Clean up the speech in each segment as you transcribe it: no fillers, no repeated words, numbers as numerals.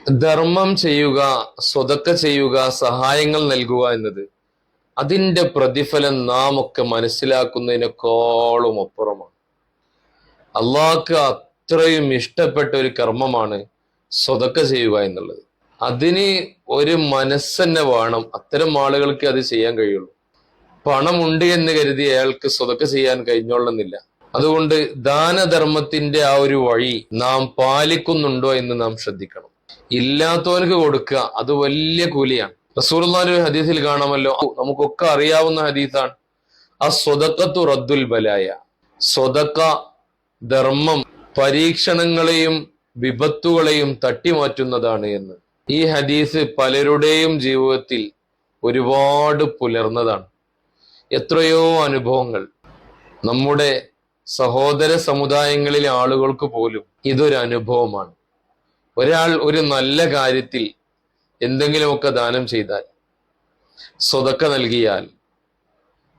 ധർമ്മം ചെയ്യുക, സ്വതക്ക ചെയ്യുക, സഹായങ്ങൾ നൽകുക എന്നത് അതിന്റെ പ്രതിഫലം നാം ഒക്കെ മനസ്സിലാക്കുന്നതിനേക്കാളും അപ്പുറമാണ്. അള്ളാഹ്ക്ക് അത്രയും ഇഷ്ടപ്പെട്ട ഒരു കർമ്മമാണ് സ്വതക്ക ചെയ്യുക എന്നുള്ളത്. അതിന് ഒരു മനസ്സന്നെ വേണം. അത്തരം ആളുകൾക്ക് അത് ചെയ്യാൻ കഴിയുള്ളൂ. പണമുണ്ട് എന്ന് കരുതി അയാൾക്ക് സ്വതക്ക ചെയ്യാൻ കഴിഞ്ഞോളണമെന്നില്ല. അതുകൊണ്ട് ദാനധർമ്മത്തിന്റെ ആ ഒരു വഴി നാം പാലിക്കുന്നുണ്ടോ എന്ന് നാം ശ്രദ്ധിക്കണം. ഇല്ലാത്തവർക്ക് കൊടുക്കുക, അത് വലിയ കൂലിയാണ്. റസൂലുള്ളാഹിന്റെ ഒരു ഹദീസിൽ കാണാമല്ലോ, നമുക്കൊക്കെ അറിയാവുന്ന ഹദീസാണ്, ആ സ്വതക്കത്തു റദ്ദുൽ ബലായ. സ്വതക്ക, ധർമ്മം പരീക്ഷണങ്ങളെയും വിപത്തുകളെയും തട്ടിമാറ്റുന്നതാണ് എന്ന്. ഈ ഹദീസ് പലരുടെയും ജീവിതത്തിൽ ഒരുപാട് പുലർന്നതാണ്. എത്രയോ അനുഭവങ്ങൾ നമ്മുടെ സഹോദര സമുദായങ്ങളിലെ ആളുകൾക്ക് പോലും ഇതൊരു അനുഭവമാണ്. ഒരാൾ ഒരു നല്ല കാര്യത്തിൽ എന്തെങ്കിലുമൊക്കെ ദാനം ചെയ്താൽ, സ്വതക്ക നൽകിയാൽ,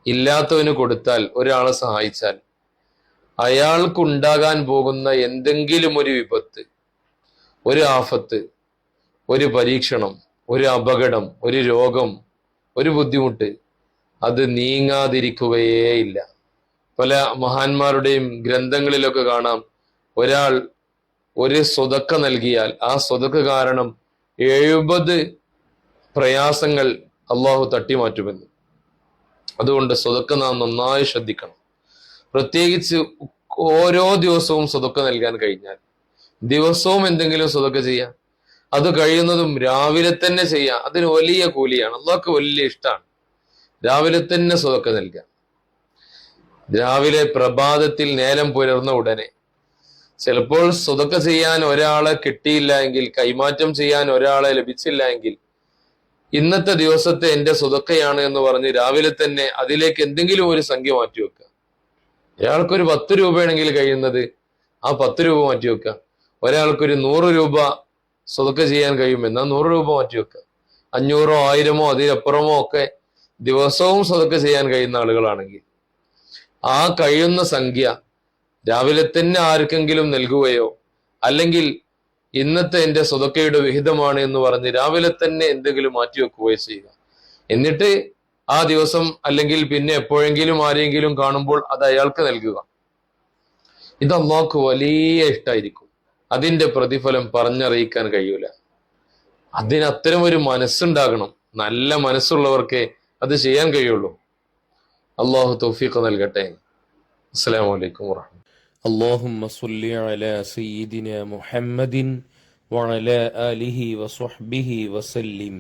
ഇല്ലാത്തവന് കൊടുത്താൽ, ഒരാളെ സഹായിച്ചാൽ, അയാൾക്കുണ്ടാകാൻ പോകുന്ന എന്തെങ്കിലും ഒരു വിപത്ത്, ഒരു ആഫത്ത്, ഒരു പരീക്ഷണം, ഒരു അപകടം, ഒരു രോഗം, ഒരു ബുദ്ധിമുട്ട്, അത് നീങ്ങാതിരിക്കുകയേയില്ല. പല മഹാന്മാരുടെയും ഗ്രന്ഥങ്ങളിലൊക്കെ കാണാം, ഒരാൾ ഒരു സ്വതക്ക നൽകിയാൽ ആ സ്വതക്ക കാരണം 70 പ്രയാസങ്ങൾ അള്ളാഹു തട്ടിമാറ്റുമെന്ന്. അതുകൊണ്ട് സ്വതക്ക നാം നന്നായി ശ്രദ്ധിക്കണം. പ്രത്യേകിച്ച് ഓരോ ദിവസവും സ്വതക്ക നൽകാൻ കഴിഞ്ഞാൽ, ദിവസവും എന്തെങ്കിലും സ്വതക്ക ചെയ്യാം. അത് കഴിയുന്നതും രാവിലെ തന്നെ ചെയ്യാം. അതിന് വലിയ കൂലിയാണ്. അള്ളാഹ്ക്ക് വലിയ ഇഷ്ടമാണ് രാവിലെ തന്നെ സ്വതക്ക നൽകാൻ. രാവിലെ പ്രഭാതത്തിൽ നേരം പുലർന്ന ഉടനെ, ചിലപ്പോൾ സ്വതക്ക ചെയ്യാൻ ഒരാളെ കിട്ടിയില്ല എങ്കിൽ, കൈമാറ്റം ചെയ്യാൻ ഒരാളെ ലഭിച്ചില്ല എങ്കിൽ, ഇന്നത്തെ ദിവസത്തെ എന്റെ സ്വതക്കയാണ് എന്ന് പറഞ്ഞ് രാവിലെ തന്നെ അതിലേക്ക് എന്തെങ്കിലും ഒരു സംഖ്യ മാറ്റിവെക്കുക. ഒരാൾക്കൊരു 10 രൂപയാണെങ്കിൽ കഴിയുന്നത് ആ 10 രൂപ മാറ്റിവെക്കുക. ഒരാൾക്കൊരു 100 രൂപ സ്വതക്ക ചെയ്യാൻ കഴിയുമെന്നാൽ 100 രൂപ മാറ്റിവെക്കുക. 500 1000 അതിനപ്പുറമോ ഒക്കെ ദിവസവും സ്വതക്ക ചെയ്യാൻ കഴിയുന്ന ആളുകളാണെങ്കിൽ ആ കഴിയുന്ന സംഖ്യ രാവിലെ തന്നെ ആർക്കെങ്കിലും നൽകുകയോ, അല്ലെങ്കിൽ ഇന്നത്തെ എന്റെ സ്വതക്കയുടെ വിഹിതമാണ് എന്ന് പറഞ്ഞ് രാവിലെ തന്നെ എന്തെങ്കിലും മാറ്റിവെക്കുകയോ ചെയ്യുക. എന്നിട്ട് ആ ദിവസം അല്ലെങ്കിൽ പിന്നെ എപ്പോഴെങ്കിലും ആരെങ്കിലും കാണുമ്പോൾ അത് അയാൾക്ക് നൽകുക. ഇത് അള്ളാഹ്ക്ക് വലിയ ഇഷ്ടമായിരിക്കും. അതിന്റെ പ്രതിഫലം പറഞ്ഞറിയിക്കാൻ കഴിയൂല. അതിന് അത്തരം ഒരു മനസ്സുണ്ടാകണം. നല്ല മനസ്സുള്ളവർക്കേ അത് ചെയ്യാൻ കഴിയുള്ളൂ. അള്ളാഹു തൗഫീഖ് നൽകട്ടെ. അസ്സലാമു അലൈക്കും വറഹ്മത്തുള്ളാഹി. اللهم صل على سيدنا محمد وعلى آله وصحبه وسلم.